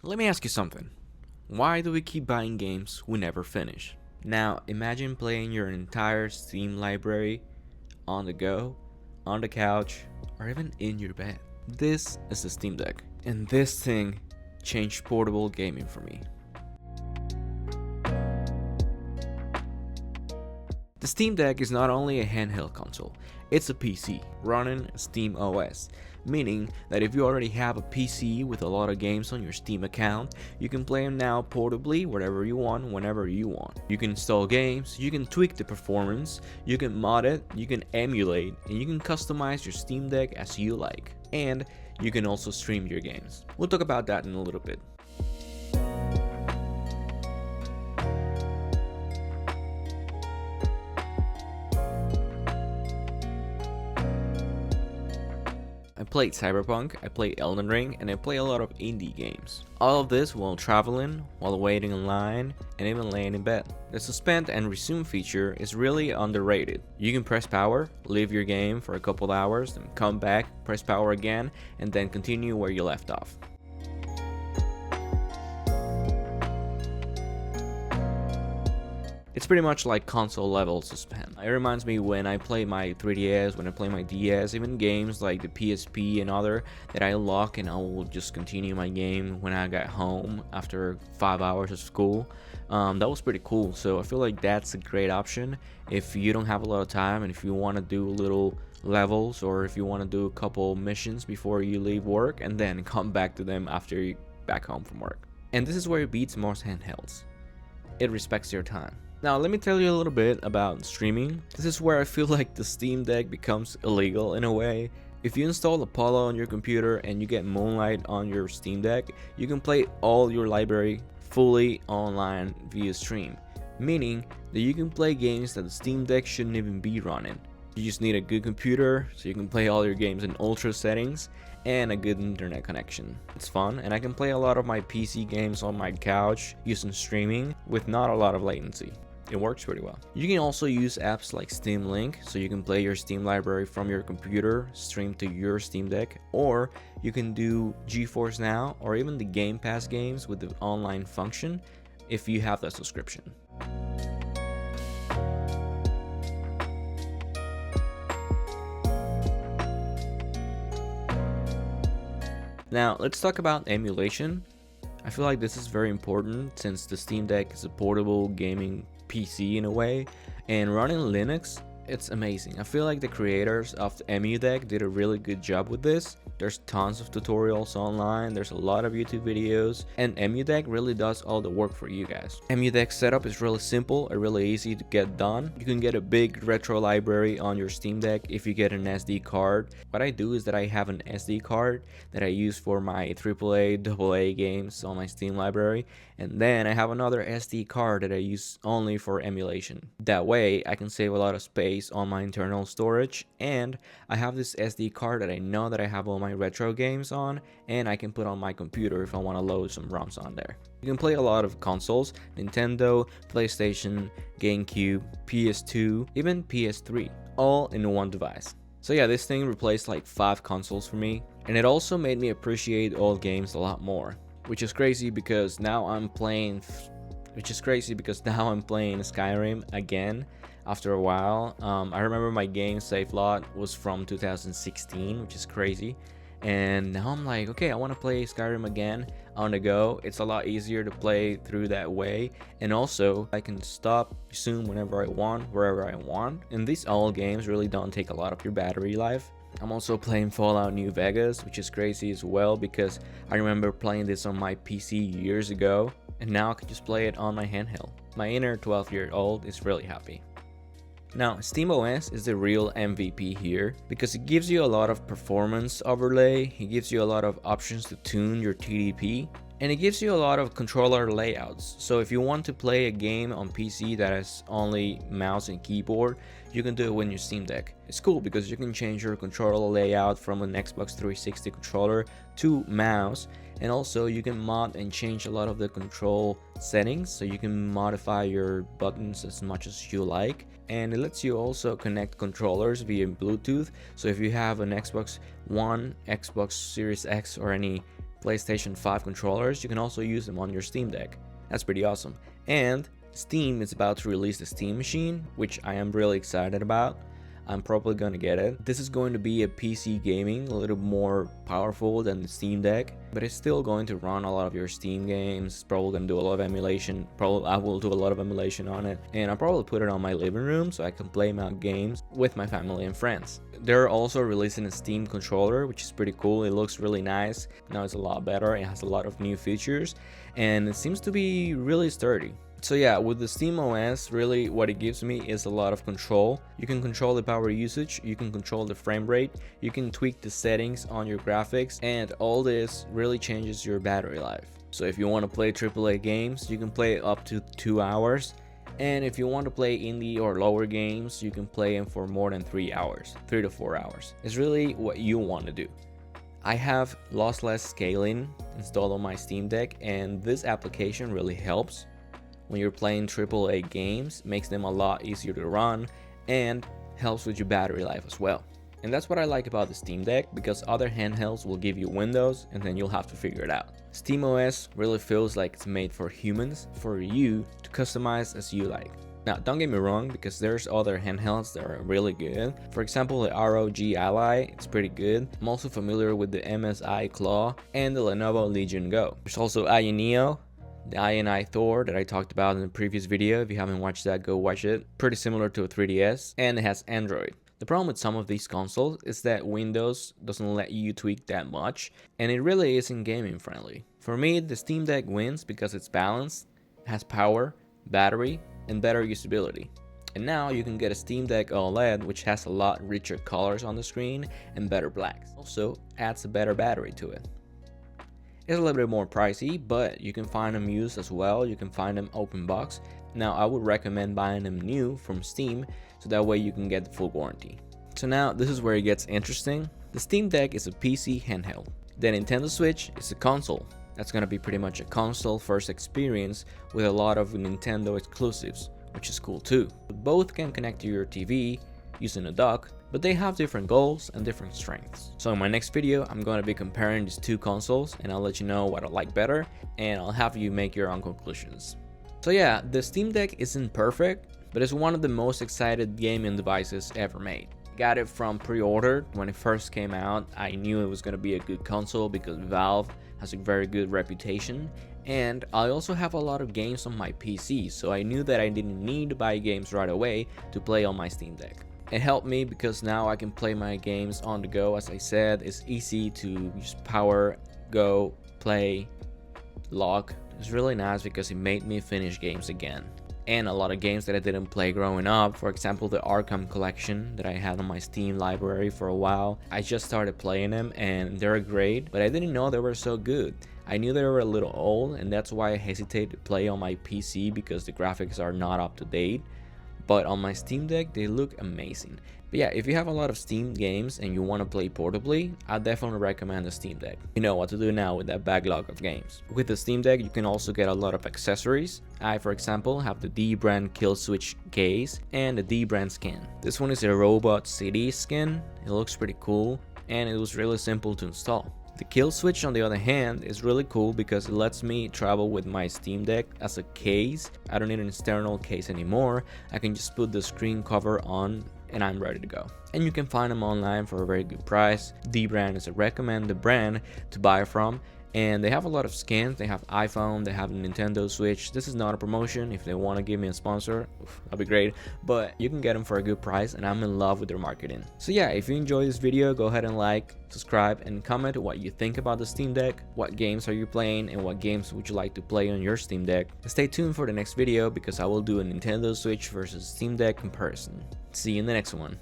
Let me ask you something. Why do we keep buying games we never finish? Now, imagine playing your entire Steam library on the go, on the couch, or even in your bed. This is the Steam Deck, and this thing changed portable gaming for me. The Steam Deck is not only a handheld console, it's a PC running Steam OS, meaning that if you already have a PC with a lot of games on your Steam account, you can play them now portably wherever you want, whenever you want. You can install games, you can tweak the performance, you can mod it, you can emulate, and you can customize your Steam Deck as you like. And you can also stream your games. We'll talk about that in a little bit. I played Cyberpunk, I played Elden Ring, and I play a lot of indie games. All of this while traveling, while waiting in line, and even laying in bed. The Suspend and Resume feature is really underrated. You can press power, leave your game for a couple hours, then come back, press power again, and then continue where you left off. It's pretty much like console level Suspend. It reminds me when I play my 3DS, when I play my DS, even games like the PSP and other that I lock and I will just continue my game when I get home after 5 hours of school. That was pretty cool. So I feel like that's a great option if you don't have a lot of time and if you want to do little levels or if you want to do a couple missions before you leave work and then come back to them after you back home from work. And this is where it beats most handhelds. It respects your time. Now let me tell you a little bit about streaming. This is where I feel like the Steam Deck becomes illegal in a way. If you install Apollo on your computer and you get Moonlight on your Steam Deck, you can play all your library fully online via stream. Meaning that you can play games that the Steam Deck shouldn't even be running. You just need a good computer so you can play all your games in ultra settings and a good internet connection. It's fun and I can play a lot of my PC games on my couch using streaming with not a lot of latency. It works pretty well. You can also use apps like Steam Link, so you can play your Steam library from your computer, stream to your Steam Deck, or you can do GeForce Now or even the Game Pass games with the online function if you have that subscription. Now, let's talk about emulation. I feel like this is very important since the Steam Deck is a portable gaming PC in a way, and running Linux, it's amazing. I feel like the creators of the EmuDeck did a really good job with this. There's tons of tutorials online, there's a lot of YouTube videos, and EmuDeck really does all the work for you guys. EmuDeck setup is really simple and really easy to get done. You can get a big retro library on your Steam Deck if you get an SD card. What I do is that I have an SD card that I use for my AAA, AA games on my Steam library, and then I have another SD card that I use only for emulation. That way I can save a lot of space on my internal storage, and I have this SD card that I know that I have all my retro games on, and I can put on my computer if I want to load some ROMs on there. You can play a lot of consoles: Nintendo, PlayStation, GameCube, PS2, even PS3, all in one device. So yeah, this thing replaced like 5 consoles for me, and it also made me appreciate old games a lot more, which is crazy because now I'm playing Skyrim again after a while. I remember my game save lot was from 2016, which is crazy. And now I'm like, okay, I want to play Skyrim again on the go. It's a lot easier to play through that way. And also, I can stop, resume whenever I want, wherever I want. And these old games really don't take a lot of your battery life. I'm also playing Fallout New Vegas, which is crazy as well because I remember playing this on my PC years ago. And now I can just play it on my handheld. My inner 12-year-old is really happy. Now, SteamOS is the real MVP here because it gives you a lot of performance overlay, it gives you a lot of options to tune your TDP, and it gives you a lot of controller layouts. So if you want to play a game on PC that has only mouse and keyboard, you can do it with your Steam Deck. It's cool because you can change your controller layout from an Xbox 360 controller to mouse, and also you can mod and change a lot of the control settings, so you can modify your buttons as much as you like. And it lets you also connect controllers via Bluetooth, so if you have an Xbox One, Xbox Series X, or any PlayStation 5 controllers, you can also use them on your Steam Deck. That's pretty awesome. And Steam is about to release the Steam Machine, which I am really excited about. I'm probably gonna get it. This is going to be a PC gaming, a little more powerful than the Steam Deck, but it's still going to run a lot of your Steam games. Probably gonna do a lot of emulation. Probably I will do a lot of emulation on it, and I'll probably put it on my living room so I can play my games with my family and friends. They're also releasing a Steam controller, which is pretty cool. It looks really nice. Now it's a lot better. It has a lot of new features, and it seems to be really sturdy. So yeah, with the Steam OS, really what it gives me is a lot of control. You can control the power usage, you can control the frame rate, you can tweak the settings on your graphics, and all this really changes your battery life. So if you want to play AAA games, you can play up to 2 hours. And if you want to play indie or lower games, you can play them for more than 3 hours, 3 to 4 hours. It's really what you want to do. I have lossless scaling installed on my Steam Deck, and this application really helps when you're playing AAA games, makes them a lot easier to run and helps with your battery life as well. And that's what I like about the Steam Deck, because other handhelds will give you Windows and then you'll have to figure it out. SteamOS really feels like it's made for humans, for you to customize as you like. Now, don't get me wrong, because there's other handhelds that are really good. For example, the ROG Ally, it's pretty good. I'm also familiar with the MSI Claw and the Lenovo Legion Go. There's also Neo, the I Thor that I talked about in the previous video. If you haven't watched that, go watch it. Pretty similar to a 3DS, and it has Android. The problem with some of these consoles is that Windows doesn't let you tweak that much, and it really isn't gaming friendly. For me, the Steam Deck wins because it's balanced, has power, battery, and better usability. And now you can get a Steam Deck OLED, which has a lot richer colors on the screen and better blacks. Also adds a better battery to it. It's a little bit more pricey, but you can find them used as well. You can find them open box. Now, I would recommend buying them new from Steam, so that way you can get the full warranty. So now, this is where it gets interesting. The Steam Deck is a PC handheld. The Nintendo Switch is a console. That's gonna be pretty much a console first experience with a lot of Nintendo exclusives, which is cool too. Both can connect to your TV using a dock, but they have different goals and different strengths. So in my next video, I'm going to be comparing these two consoles, and I'll let you know what I like better, and I'll have you make your own conclusions. So yeah, the Steam Deck isn't perfect, but it's one of the most excited gaming devices ever made. Got it from pre-order when it first came out. I knew it was going to be a good console because Valve has a very good reputation, and I also have a lot of games on my PC, so I knew that I didn't need to buy games right away to play on my Steam Deck. It helped me because now I can play my games on the go. As I said, it's easy to just power, go, play, lock. It's really nice because it made me finish games again. And a lot of games that I didn't play growing up, for example the Arkham collection that I had on my Steam library for a while. I just started playing them and they're great, but I didn't know they were so good. I knew they were a little old, and that's why I hesitate to play on my PC, because the graphics are not up to date. But on my Steam Deck, they look amazing. But yeah, if you have a lot of Steam games and you want to play portably, I definitely recommend the Steam Deck. You know what to do now with that backlog of games. With the Steam Deck, you can also get a lot of accessories. I, for example, have the D-brand kill switch case and the D-brand skin. This one is a Robot City skin. It looks pretty cool, and it was really simple to install. The kill switch, on the other hand, is really cool because it lets me travel with my Steam Deck as a case. I don't need an external case anymore. I can just put the screen cover on and I'm ready to go. And you can find them online for a very good price. D-brand is a recommended brand to buy from, and they have a lot of skins. They have iPhone, they have a Nintendo Switch. This is not a promotion. If they want to give me a sponsor, that'd be great, but you can get them for a good price, and I'm in love with their marketing. So yeah, if you enjoyed this video, go ahead and like, subscribe, and comment what you think about the Steam Deck. What games are you playing, and what games would you like to play on your Steam Deck? Stay tuned for the next video because I will do a Nintendo Switch versus Steam Deck comparison. See you in the next one.